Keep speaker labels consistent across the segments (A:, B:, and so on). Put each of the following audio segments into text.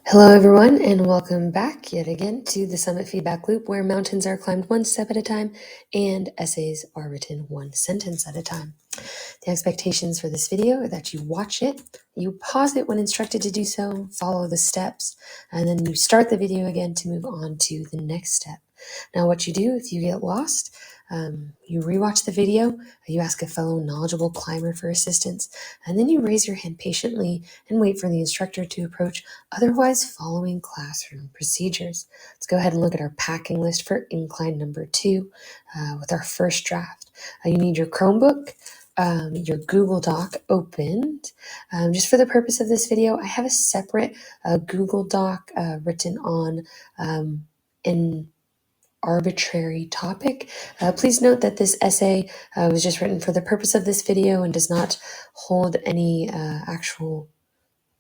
A: Hello, everyone, and welcome back yet again to the Summit Feedback Loop, where mountains are climbed one step at a time and essays are written one sentence at a time. The expectations for this video are that you watch it, you pause it when instructed to do so, follow the steps, and then you start the video again to move on to the next step. Now, what you do if you get lost, you rewatch the video, you ask a fellow knowledgeable climber for assistance, and then you raise your hand patiently and wait for the instructor to approach, otherwise following classroom procedures. Let's go ahead and look at our packing list for incline number 2 with our first draft. You need your Chromebook, your Google Doc opened. Just for the purpose of this video, I have a separate Google Doc written on an arbitrary topic. Please note that this essay was just written for the purpose of this video and does not hold any actual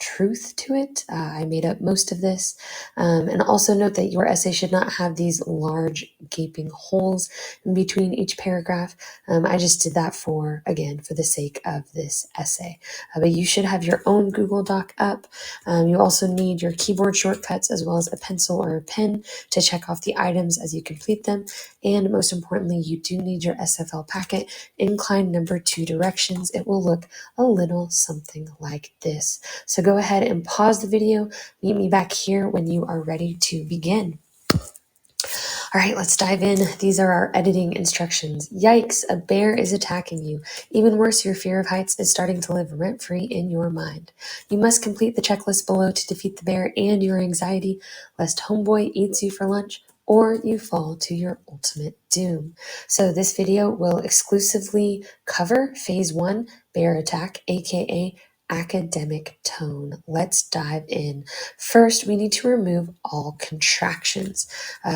A: truth to it. I made up most of this. And also note that your essay should not have these large gaping holes in between each paragraph. I just did that for the sake of this essay. But you should have your own Google Doc up. You also need your keyboard shortcuts as well as a pencil or a pen to check off the items as you complete them. And most importantly, you do need your SFL packet, incline number 2 directions. It will look a little something like this. So go ahead and pause the video. Meet me back here when you are ready to begin. All right, let's dive in. These are our editing instructions. Yikes, a bear is attacking you. Even worse, your fear of heights is starting to live rent-free in your mind. You must complete the checklist below to defeat the bear and your anxiety, lest homeboy eats you for lunch or you fall to your ultimate doom. So this video will exclusively cover phase 1, bear attack, aka academic tone. Let's dive in. First, we need to remove all contractions.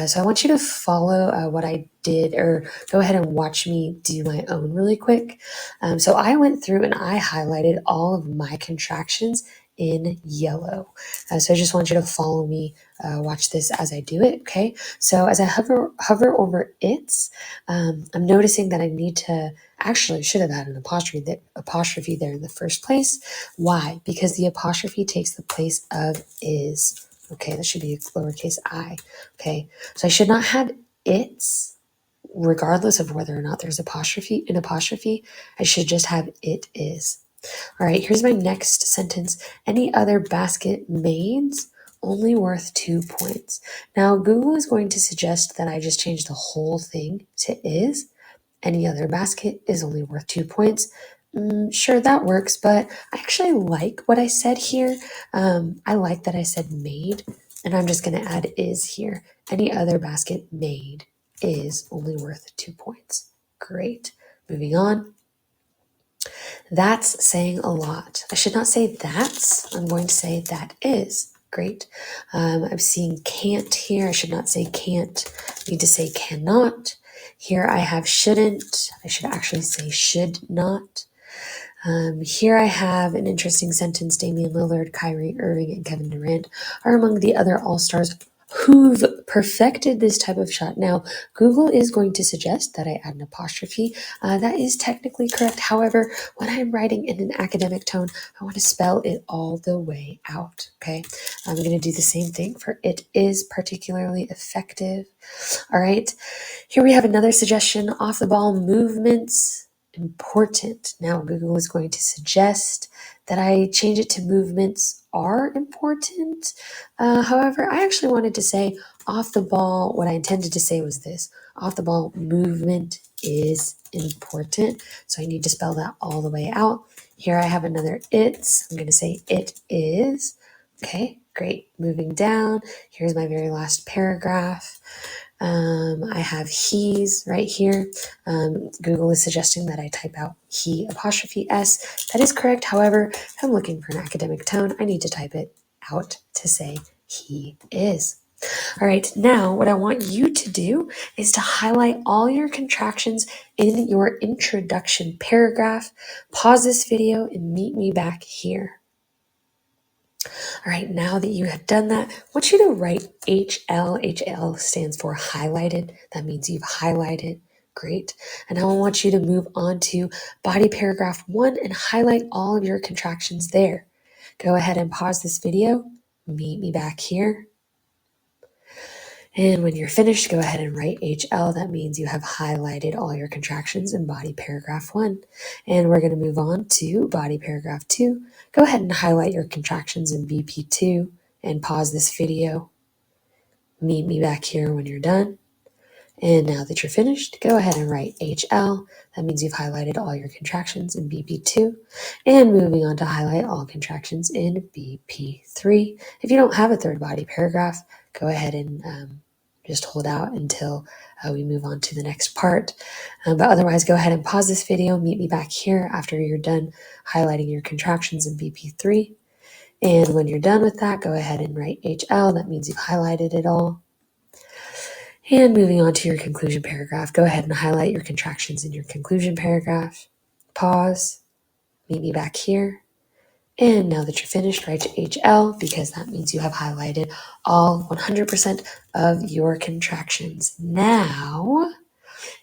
A: So I want you to follow what I did, or go ahead and watch me do my own really quick. So I went through and I highlighted all of my contractions in yellow. So I just want you to follow me, watch this as I do it. Okay. So as I hover over its, I'm noticing that I need to actually should have had an apostrophe there in the first place. Why? Because the apostrophe takes the place of is. Okay, that should be a lowercase I. Okay, so I should not have its, regardless of whether or not there's an apostrophe. I should just have it is. All right, here's my next sentence. Any other basket made only worth 2 points. Now, Google is going to suggest that I just change the whole thing to is. Any other basket is only worth 2 points. Sure, that works, but I actually like what I said here. I like that I said made, and I'm just going to add is here. Any other basket made is only worth 2 points. Great. Moving on. That's saying a lot. I should not say that's. I'm going to say that is. Great. I'm seeing can't here. I should not say can't. I need to say cannot. Here I have shouldn't. I should actually say should not. Here I have an interesting sentence. Damian Lillard, Kyrie Irving, and Kevin Durant are among the other all-stars who've perfected this type of shot. Now, Google is going to suggest that I add an apostrophe. That is technically correct. However, when I'm writing in an academic tone, I want to spell it all the way out. Okay, I'm going to do the same thing for it is particularly effective. All right, here we have another suggestion. Off the ball movements. Important. Now, Google is going to suggest that I change it to movements are important. However, I actually wanted to say off the ball. What I intended to say was this: off the ball movement is important. So I need to spell that all the way out. Here I have another it's. I'm going to say it is. Okay, great. Moving down. Here's my very last paragraph. I have he's right here. Google is suggesting that I type out he apostrophe s. That is correct. However, if I'm looking for an academic tone, I need to type it out to say he is. All right, now what I want you to do is to highlight all your contractions in your introduction paragraph. Pause this video and meet me back here. All right, now that you have done that, I want you to write HL. HL stands for highlighted. That means you've highlighted. Great. And now I want you to move on to body paragraph 1 and highlight all of your contractions there. Go ahead and pause this video meet me back here. And when you're finished, go ahead and write HL. That means you have highlighted all your contractions in body paragraph 1. And we're going to move on to body paragraph 2. Go ahead and highlight your contractions in BP2 and pause this video. Meet me back here when you're done. And now that you're finished, go ahead and write HL. That means you've highlighted all your contractions in BP2. And moving on to highlight all contractions in BP3. If you don't have a third body paragraph, go ahead and just hold out until we move on to the next part. But otherwise, go ahead and pause this video. Meet me back here after you're done highlighting your contractions in BP3. And when you're done with that, go ahead and write HL. That means you've highlighted it all. And moving on to your conclusion paragraph, go ahead and highlight your contractions in your conclusion paragraph. Pause, meet me back here. And now that you're finished, write HL because that means you have highlighted all 100% of your contractions. Now,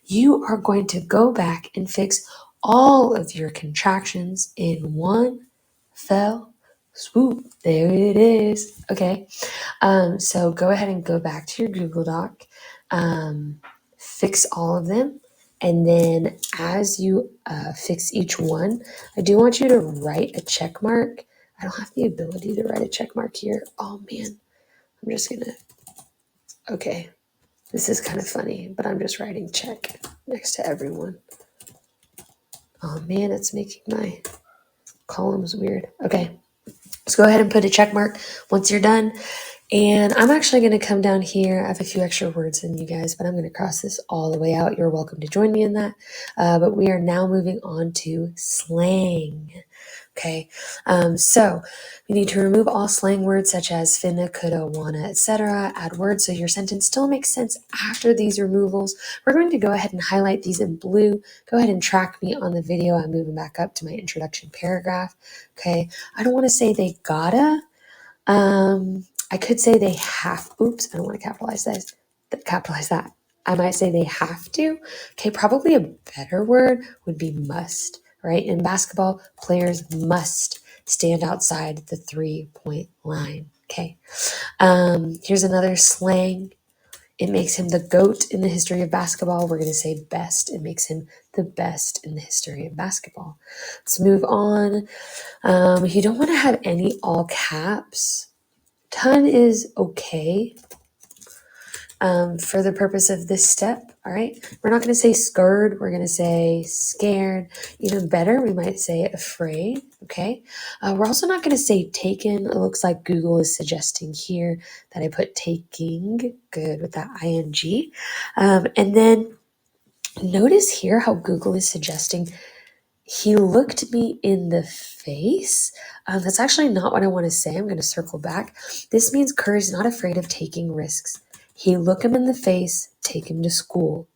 A: you are going to go back and fix all of your contractions in one fell swoop. There it is. Okay. So go ahead and go back to your Google Doc, fix all of them. And then as you fix each one, I do want you to write a check mark. I don't have the ability to write a check mark here. Oh man, I'm just gonna, okay. This is kind of funny, but I'm just writing check next to everyone. Oh man, it's making my columns weird. Okay, let's go ahead and put a check mark once you're done. And I'm actually going to come down here. I have a few extra words than you guys, but I'm going to cross this all the way out. You're welcome to join me in that. But we are now moving on to slang. Okay, so we need to remove all slang words such as finna, coulda, wanna, etc. Add words so your sentence still makes sense after these removals. We're going to go ahead and highlight these in blue. Go ahead and track me on the video. I'm moving back up to my introduction paragraph. Okay, I don't want to say they gotta. I could say they have. Oops, I don't want to capitalize this. Capitalize that. I might say they have to. Okay, probably a better word would be must. Right? In basketball, players must stand outside the 3-point line. Okay. Here's another slang. It makes him the GOAT in the history of basketball. We're going to say best. It makes him the best in the history of basketball. Let's move on. You don't want to have any all caps. Ton is okay for the purpose of this step. All right. We're not going to say scared. We're going to say scared. Even better, we might say afraid. Okay. We're also not going to say taken. It looks like Google is suggesting here that I put taking. Good with that ing. And then notice here how Google is suggesting he looked me in the face. That's actually not what I want to say. I'm going to circle back. This means Curry's not afraid of taking risks. He looked him in the face, take him to school.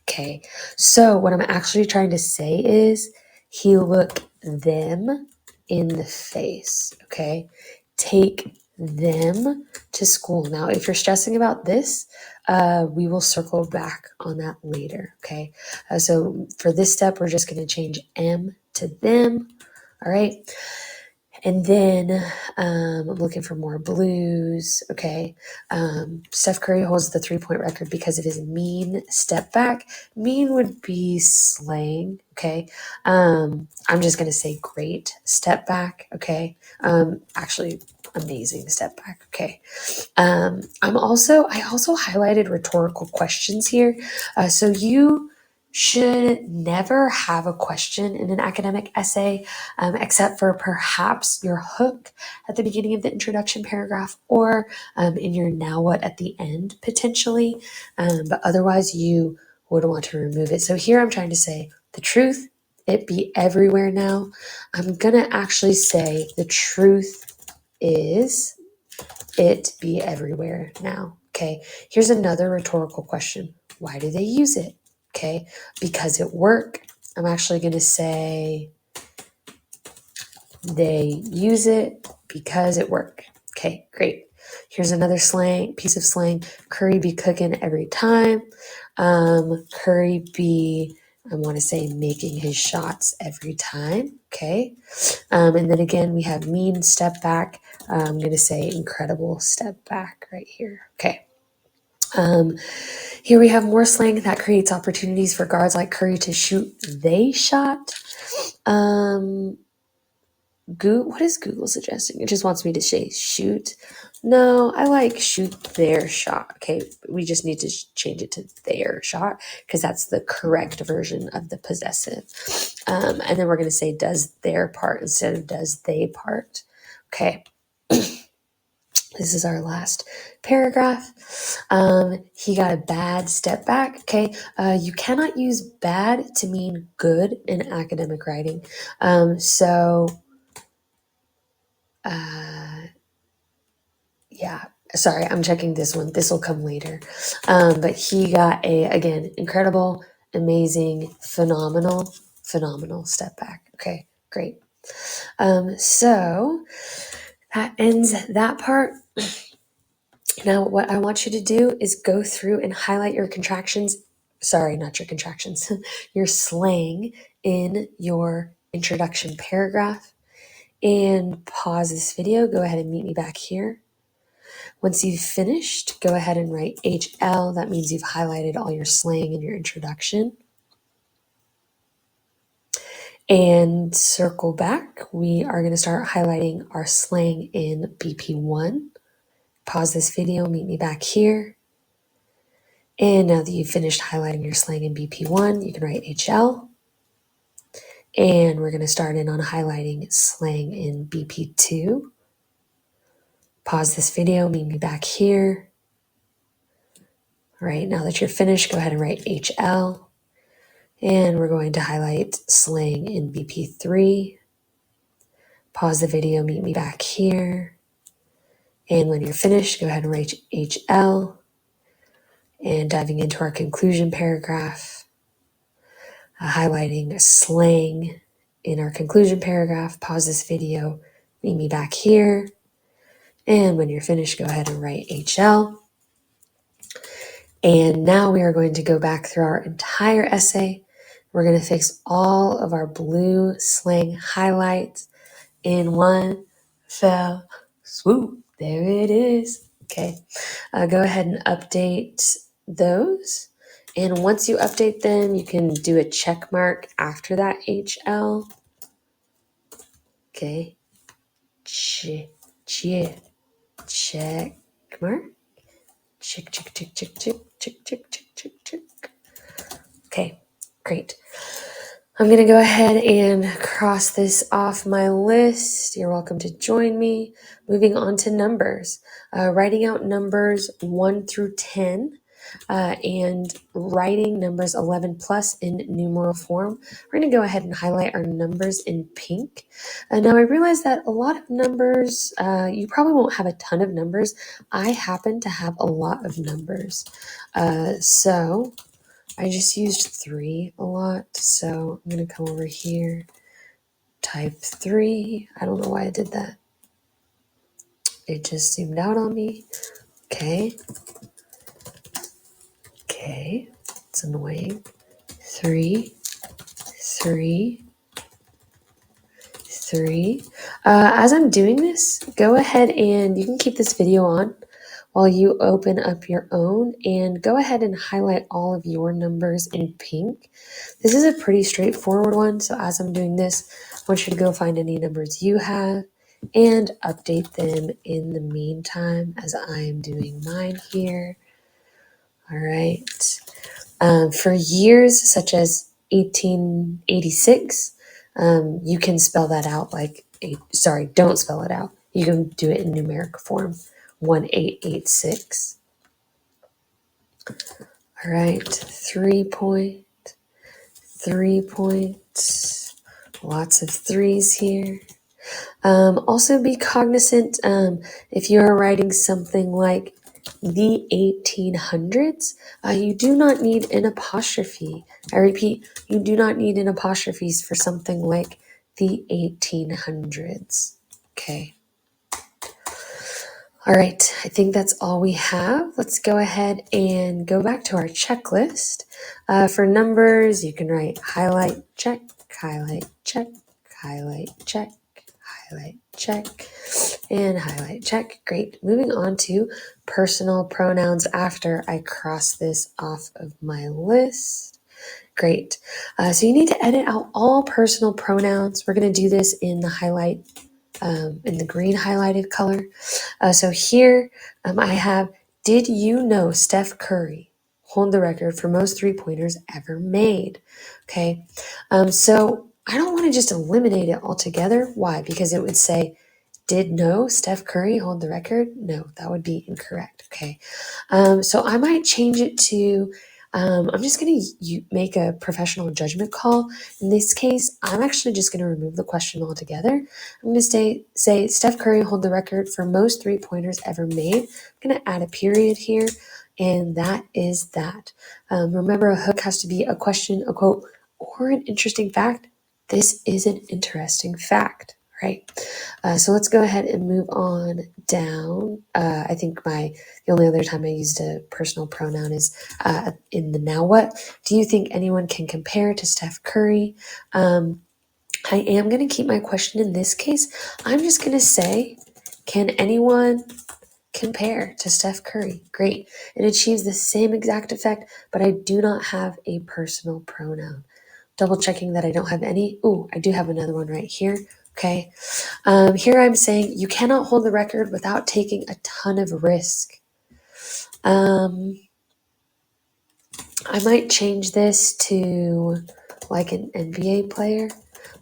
A: Okay. So what I'm actually trying to say is he looked them in the face. Okay. Take them to school. Now, if you're stressing about this, we will circle back on that later. Okay. So for this step, we're just going to change M to them. All right. And then I'm looking for more blues. Okay. Steph Curry holds the 3-point record because of his mean step back. Mean would be slang. Okay. I'm just going to say great step back. Okay. Actually, amazing step back. Okay. I also highlighted rhetorical questions here. So you should never have a question in an academic essay, except for perhaps your hook at the beginning of the introduction paragraph or in your now what at the end, potentially. But otherwise, you would want to remove it. So here I'm trying to say the truth, it be everywhere now. I'm going to actually say the truth is it be everywhere now. Okay. Here's another rhetorical question. Why do they use it? Okay. Because it work. I'm actually going to say they use it because it work. Okay, great. Here's another piece of slang. Curry be cooking every time. Curry be I want to say making his shots every time. Okay. And then again, we have mean step back. I'm going to say incredible step back right here. Okay. Here we have more slang that creates opportunities for guards like Curry to shoot they shot. What is Google suggesting? It just wants me to say shoot. No, I like shoot their shot. Okay, we just need to change it to their shot because that's the correct version of the possessive. And then we're going to say does their part instead of does they part. Okay, this is our last paragraph. He got a bad step back. Okay, you cannot use bad to mean good in academic writing. Yeah, sorry, I'm checking this one. This will come later. But he got again, incredible, amazing, phenomenal step back. Okay, great. So that ends that part. Now, what I want you to do is go through and highlight your contractions. Sorry, not your contractions, your slang in your introduction paragraph. And pause this video. Go ahead and meet me back here. Once you've finished, go ahead and write HL. That means you've highlighted all your slang in your introduction. And circle back. We are going to start highlighting our slang in BP1. Pause this video, meet me back here. And now that you've finished highlighting your slang in BP1, you can write HL. And we're going to start in on highlighting slang in BP2. Pause this video, meet me back here. All right, now that you're finished, go ahead and write HL. And we're going to highlight slang in BP3. Pause the video, meet me back here. And when you're finished, go ahead and write HL. And diving into our conclusion paragraph, highlighting slang in our conclusion paragraph. Pause this video, meet me back here. And when you're finished, go ahead and write HL. And now we are going to go back through our entire essay. We're going to fix all of our blue slang highlights in one fell swoop. There it is. Okay. Go ahead and update those. And once you update them, you can do a check mark after that HL. Okay. Check mark. Check. Okay, great. I'm going to go ahead and cross this off my list. You're welcome to join me. Moving on to numbers. Writing out numbers 1 through 10 and writing numbers 11 plus in numeral form. We're going to go ahead and highlight our numbers in pink. Now, I realize that a lot of numbers, you probably won't have a ton of numbers. I happen to have a lot of numbers. So I just used 3 a lot, so I'm going to come over here, type 3. I don't know why I did that. It just zoomed out on me. Okay, it's annoying. 3. As I'm doing this, go ahead and you can keep this video on while you open up your own and go ahead and highlight all of your numbers in pink. This is a pretty straightforward one, so as I'm doing this, I want you to go find any numbers you have and update them in the meantime as I am doing mine here. All right. For years such as 1886, you can spell that out don't spell it out. You can do it in numeric form, 1886. All right, 3 points, lots of 3s here. Also be cognizant if you're writing something like the 1800s, you do not need an apostrophe. I repeat, you do not need an apostrophe for something like the 1800s. Okay. All right, I think that's all we have. Let's go ahead and go back to our checklist. For numbers, you can write highlight, check, highlight, check, highlight, check, highlight, check, and highlight, check. Great. Moving on to personal pronouns after I cross this off of my list. Great. So you need to edit out all personal pronouns. We're going to do this in the highlight, in the green highlighted color. So here I have, did you know Steph Curry hold the record for most three-pointers ever made? Okay. So I don't want to just eliminate it altogether. Why? Because it would say, did no Steph Curry hold the record? No, that would be incorrect. Okay. So I might change it to, I'm just going to make a professional judgment call. In this case, I'm actually just going to remove the question altogether. I'm going to say Steph Curry hold the record for most three-pointers ever made. I'm going to add a period here, and that is that. Remember, a hook has to be a question, a quote, or an interesting fact. This is an interesting fact, right? So let's go ahead and move on down. I think the only other time I used a personal pronoun is in the now what. Do you think anyone can compare to Steph Curry? I am going to keep my question in this case. I'm just going to say, can anyone compare to Steph Curry? Great. It achieves the same exact effect, but I do not have a personal pronoun. Double checking that I don't have any. Ooh, I do have another one right here. Okay. Here I'm saying you cannot hold the record without taking a ton of risk. I might change this to like an NBA player.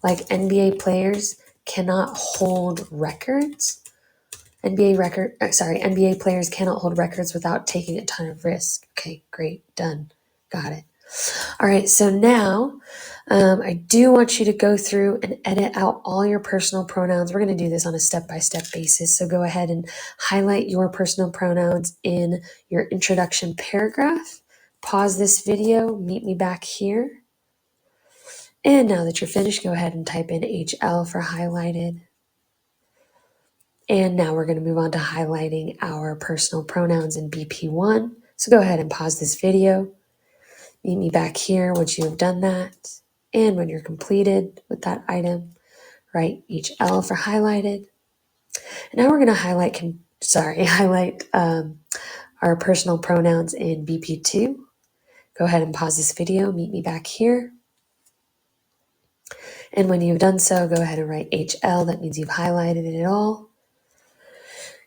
A: Like NBA players cannot hold records. NBA players cannot hold records without taking a ton of risk. Okay, great, done, got it. All right, so now I do want you to go through and edit out all your personal pronouns. We're going to do this on a step-by-step basis. So go ahead and highlight your personal pronouns in your introduction paragraph. Pause this video, meet me back here. And now that you're finished, go ahead and type in HL for highlighted. And now we're going to move on to highlighting our personal pronouns in BP1. So go ahead and pause this video. Meet me back here once you have done that. And when you're completed with that item, write HL for highlighted. And now we're going to highlight our personal pronouns in BP2. Go ahead and pause this video. Meet me back here. And when you've done so, go ahead and write HL. That means you've highlighted it all.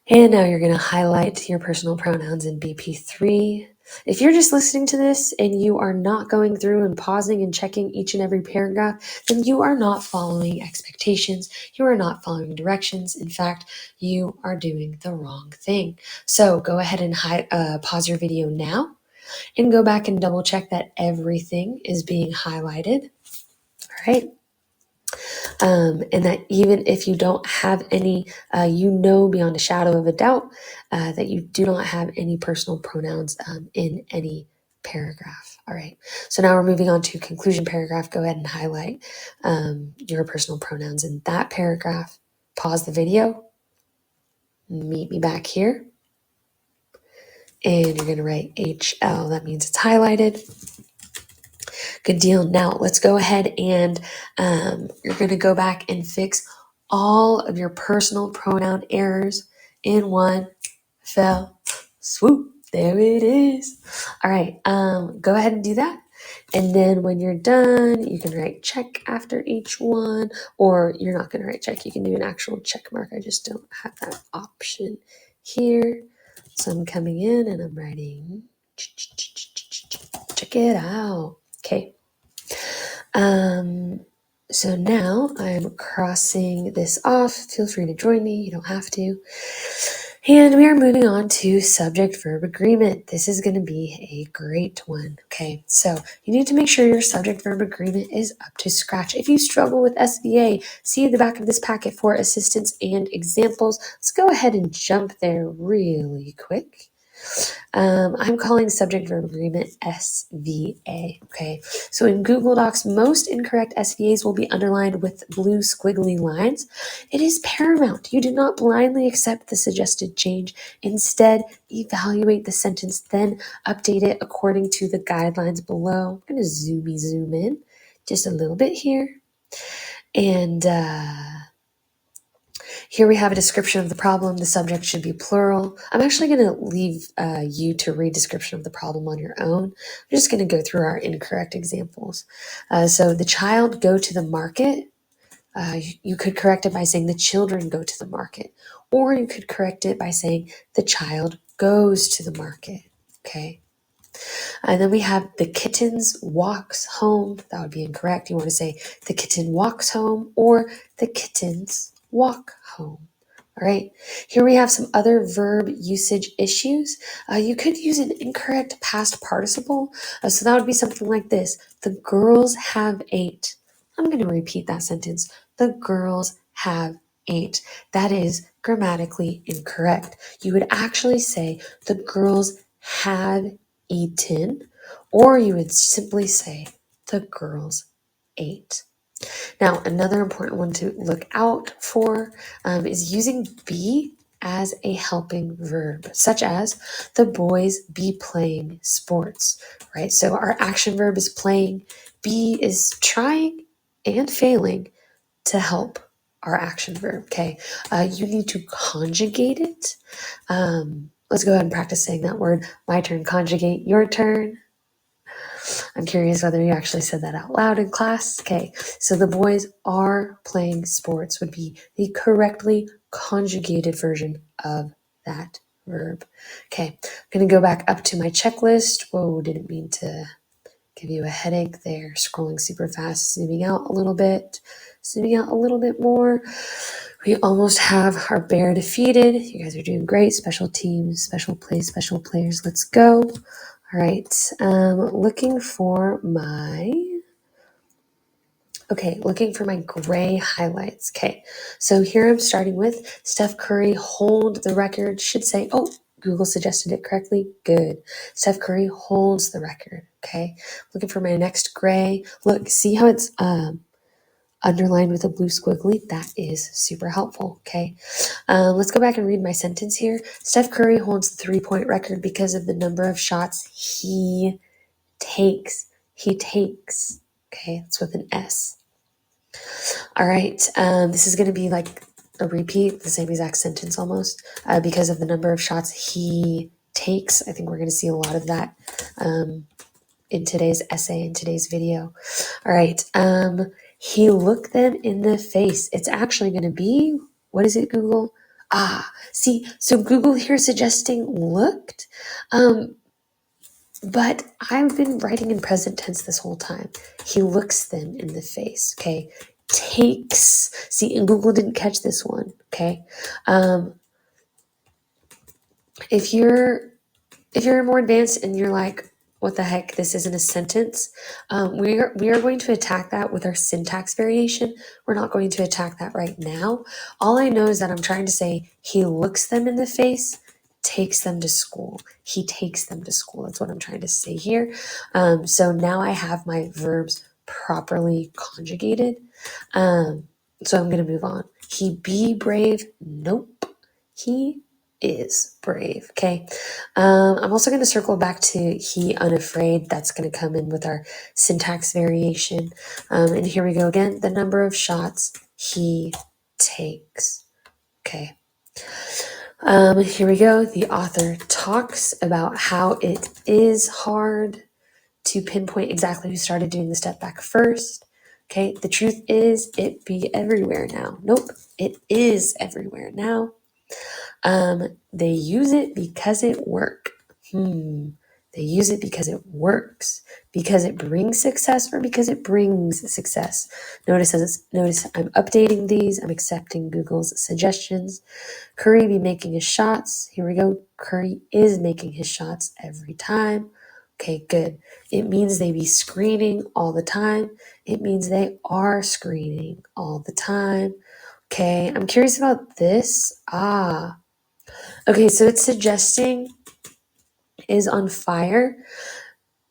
A: And now you're going to highlight your personal pronouns in BP3. If you're just listening to this and you are not going through and pausing and checking each and every paragraph, then you are not following expectations. You are not following directions. In fact, you are doing the wrong thing. So go ahead and pause your video now and go back and double check that everything is being highlighted. All right. And that even if you don't have any, beyond a shadow of a doubt that you do not have any personal pronouns in any paragraph. All right. So now we're moving on to conclusion paragraph. Go ahead and highlight your personal pronouns in that paragraph. Pause the video. Meet me back here. And you're going to write HL. That means it's highlighted. Good deal. Now let's go ahead and you're going to go back and fix all of your personal pronoun errors in one fell swoop. There it is. All right. Go ahead and do that. And then when you're done, you can write check after each one, or you're not going to write check. You can do an actual check mark. I just don't have that option here. So I'm coming in and I'm writing check it out. Okay. So now I'm crossing this off. Feel free to join me. You don't have to. And we are moving on to subject-verb agreement. This is going to be a great one. Okay, so you need to make sure your subject-verb agreement is up to scratch. If you struggle with SVA, see the back of this packet for assistance and examples. Let's go ahead and jump there really quick. I'm calling subject verb agreement SVA. Okay, so in Google Docs, most incorrect SVAs will be underlined with blue squiggly lines. It is paramount. You do not blindly accept the suggested change. Instead, evaluate the sentence, then update it according to the guidelines below. I'm going to zoom in just a little bit here. And here we have a description of the problem. The subject should be plural. I'm actually going to leave you to read description of the problem on your own. I'm just going to go through our incorrect examples. So the child go to the market. You could correct it by saying the children go to the market. Or you could correct it by saying the child goes to the market. Okay. And then we have the kittens walks home. That would be incorrect. You want to say the kitten walks home or the kittens walk home. All right. Here we have some other verb usage issues. You could use an incorrect past participle. So that would be something like this. The girls have ate. I'm going to repeat that sentence. The girls have ate. That is grammatically incorrect. You would actually say the girls had eaten, or you would simply say the girls ate. Now, another important one to look out for is using be as a helping verb, such as the boys be playing sports, right? So our action verb is playing, be is trying and failing to help our action verb, okay? You need to conjugate it. Let's go ahead and practice saying that word. My turn, conjugate, your turn. I'm curious whether you actually said that out loud in class. Okay, so the boys are playing sports would be the correctly conjugated version of that verb. Okay, I'm going to go back up to my checklist. Whoa, didn't mean to give you a headache there. Scrolling super fast, zooming out a little bit, zooming out a little bit more. We almost have our bear defeated. You guys are doing great. Special teams, special plays, special players. Let's go. All right. Looking for my gray highlights. Okay. So here I'm starting with Steph Curry hold the record. Should say, oh, Google suggested it correctly. Good. Steph Curry holds the record. Okay. Looking for my next gray. Look, see how it's underlined with a blue squiggly? That is super helpful. Okay. Let's go back and read my sentence here. Steph Curry holds the 3-point record because of the number of shots he takes. He takes. Okay, that's with an S. All right. This is going to be like a repeat, the same exact sentence almost, because of the number of shots he takes. I think we're going to see a lot of that in today's essay, in today's video. All right. He looked them in the face. It's actually going to be, what is it, Google? See, so Google here suggesting looked, but I've been writing in present tense this whole time. He looks them in the face, okay? Takes. See, and Google didn't catch this one, okay? If you're more advanced and you're like, what the heck, this isn't a sentence, we are going to attack that with our syntax variation. We're not going to attack that right now. All I know is that I'm trying to say he looks them in the face, takes them to school. He takes them to school. That's what I'm trying to say here. So now I have my verbs properly conjugated. So I'm going to move on. He be brave. Nope. He is brave. Okay. I'm also going to circle back to he unafraid. That's going to come in with our syntax variation. And here we go again. The number of shots he takes. Okay. Here we go. The author talks about how it is hard to pinpoint exactly who started doing the step back first. Okay. The truth is it be everywhere now. Nope. It is everywhere now. They use it because it works. They use it because it works, because it brings success, or because it brings success. Notice I'm updating these. I'm accepting Google's suggestions. Curry be making his shots. Here we go. Curry is making his shots every time. Okay, good. It means they be screening all the time. It means they are screening all the time. Okay, I'm curious about this. Okay, so it's suggesting is on fire,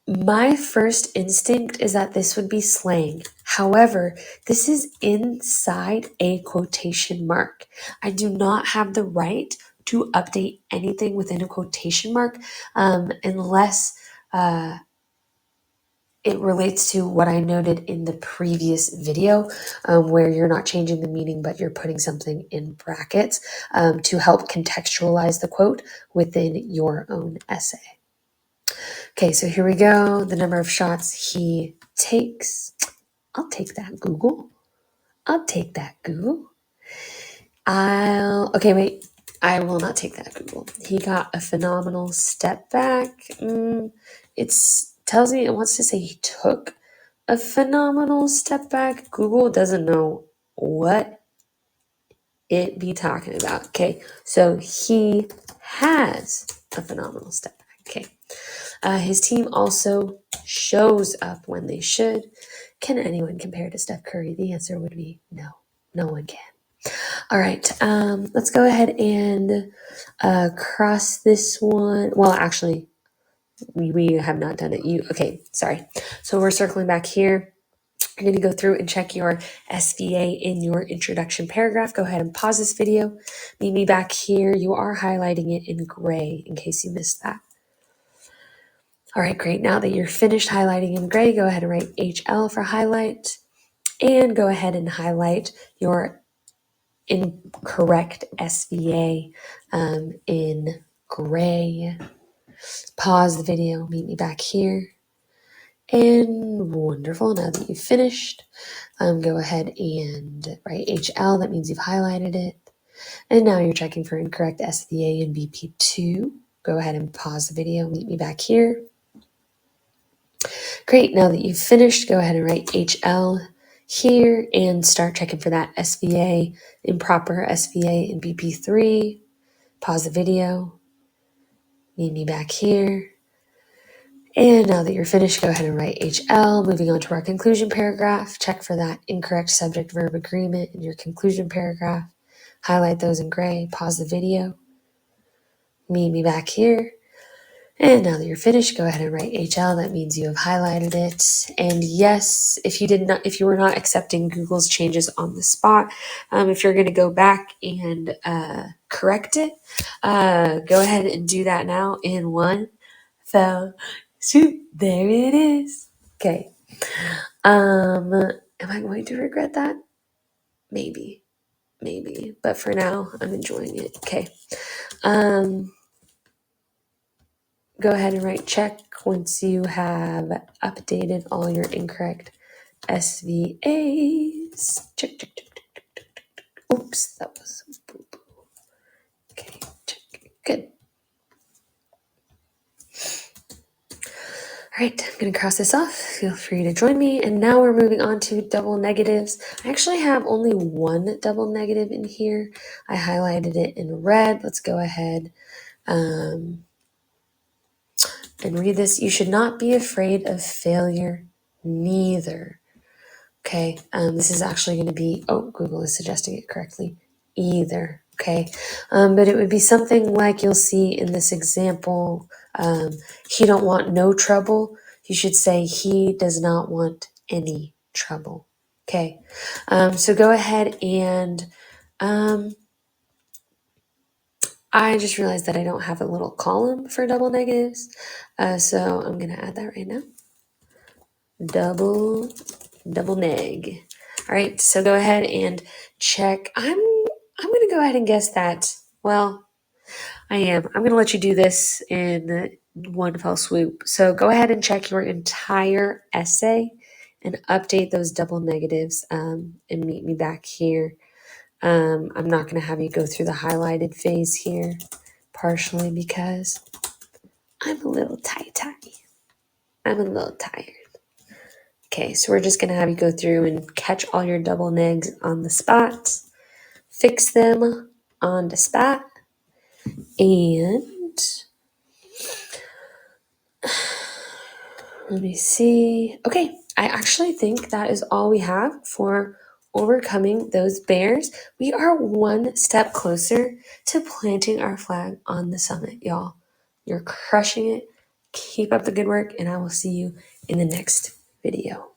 A: my first instinct is that this would be slang. However, this is inside a quotation mark. I do not have the right to update anything within a quotation mark unless it relates to what I noted in the previous video, where you're not changing the meaning, but you're putting something in brackets to help contextualize the quote within your own essay. Okay, so here we go. The number of shots he takes. I'll take that, Google. I'll take that, Google. Okay, wait. I will not take that, Google. He got a phenomenal step back. It's tells me it wants to say he took a phenomenal step back. Google doesn't know what it be talking about. Okay, so he has a phenomenal step back. Okay. His team also shows up when they should. Can anyone compare to Steph Curry? The answer would be no. No one can. All right, let's go ahead and cross this one. Well, actually, we have not done it. Okay, sorry. So we're circling back here. You're going to go through and check your SVA in your introduction paragraph. Go ahead and pause this video. Meet me back here. You are highlighting it in gray in case you missed that. All right, great. Now that you're finished highlighting in gray, go ahead and write HL for highlight and go ahead and highlight your incorrect SVA in gray. Pause the video, meet me back here. And wonderful. Now that you've finished, go ahead and write HL. That means you've highlighted it. And now you're checking for incorrect SVA in BP2. Go ahead and pause the video, meet me back here. Great, now that you've finished, go ahead and write HL here and start checking for that SVA, improper SVA in BP3. Pause the video, meet me back here. And now that you're finished, go ahead and write HL. Moving on to our conclusion paragraph, check for that incorrect subject-verb agreement in your conclusion paragraph. Highlight those in gray, pause the video, meet me back here. And now that you're finished, go ahead and write HL. That means you have highlighted it. And yes, if you were not accepting Google's changes on the spot, if you're going to go back and correct it, go ahead and do that now in one fell swoop. There it is. Okay. Am I going to regret that? Maybe. But for now, I'm enjoying it. Okay. Go ahead and write check once you have updated all your incorrect SVAs. Check. Oops, that was boo boo. Okay, check. Good. All right, I'm going to cross this off. Feel free to join me. And now we're moving on to double negatives. I actually have only one double negative in here. I highlighted it in red. Let's go ahead and read this. You should not be afraid of failure, neither. Okay, this is actually going to be, Google is suggesting it correctly, either. Okay, but it would be something like you'll see in this example, he don't want no trouble. You should say he does not want any trouble. Okay, so go ahead and I just realized that I don't have a little column for double negatives. So I'm going to add that right now. Double neg. All right, so go ahead and check. I'm going to go ahead and guess that. Well, I am. I'm going to let you do this in one fell swoop. So go ahead and check your entire essay and update those double negatives and meet me back here. I'm not going to have you go through the highlighted phase here, partially because I'm a little tired. Okay, so we're just going to have you go through and catch all your double negs on the spot, fix them on the spot, and let me see. Okay, I actually think that is all we have for overcoming those bears. We are one step closer to planting our flag on the summit, y'all. You're crushing it. Keep up the good work, and I will see you in the next video.